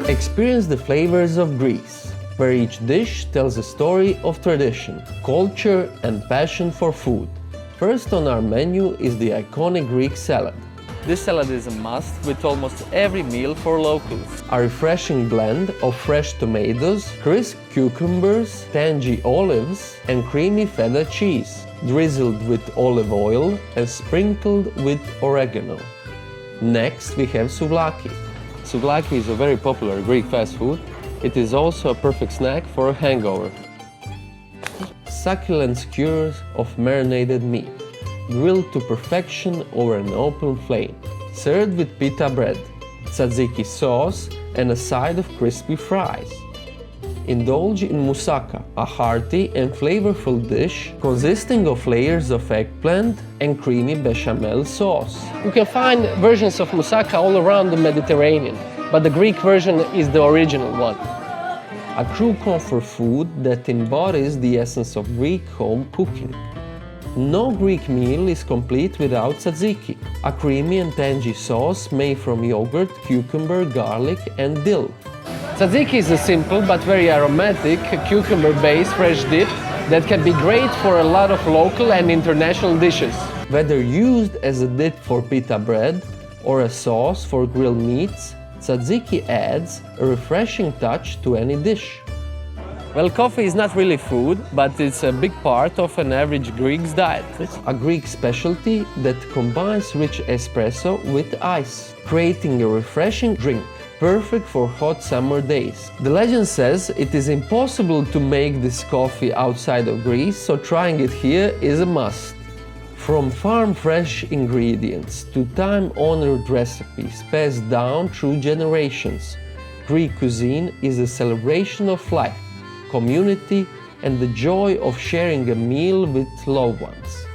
Experience the flavors of Greece, where each dish tells a story of tradition, culture and passion for food. First on our menu is the iconic Greek salad. This salad is a must with almost every meal for locals. A refreshing blend of fresh tomatoes, crisp cucumbers, tangy olives and creamy feta cheese, drizzled with olive oil and sprinkled with oregano. Next we have souvlaki. Souvlaki is a very popular Greek fast food. It is also a perfect snack for a hangover. Succulent skewers of marinated meat, grilled to perfection over an open flame, served with pita bread, tzatziki sauce and a side of crispy fries. Indulge in moussaka, a hearty and flavorful dish consisting of layers of eggplant and creamy bechamel sauce. You can find versions of moussaka all around the Mediterranean, but the Greek version is the original one. A true comfort food that embodies the essence of Greek home cooking. No Greek meal is complete without tzatziki, a creamy and tangy sauce made from yogurt, cucumber, garlic and dill. Tzatziki is a simple but very aromatic cucumber-based fresh dip that can be great for a lot of local and international dishes. Whether used as a dip for pita bread or a sauce for grilled meats, tzatziki adds a refreshing touch to any dish. Well, coffee is not really food, but it's a big part of an average Greek's diet. A Greek specialty that combines rich espresso with ice, creating a refreshing drink, perfect for hot summer days. The legend says it is impossible to make this coffee outside of Greece, so trying it here is a must. From farm-fresh ingredients to time-honored recipes passed down through generations, Greek cuisine is a celebration of life, community, and the joy of sharing a meal with loved ones.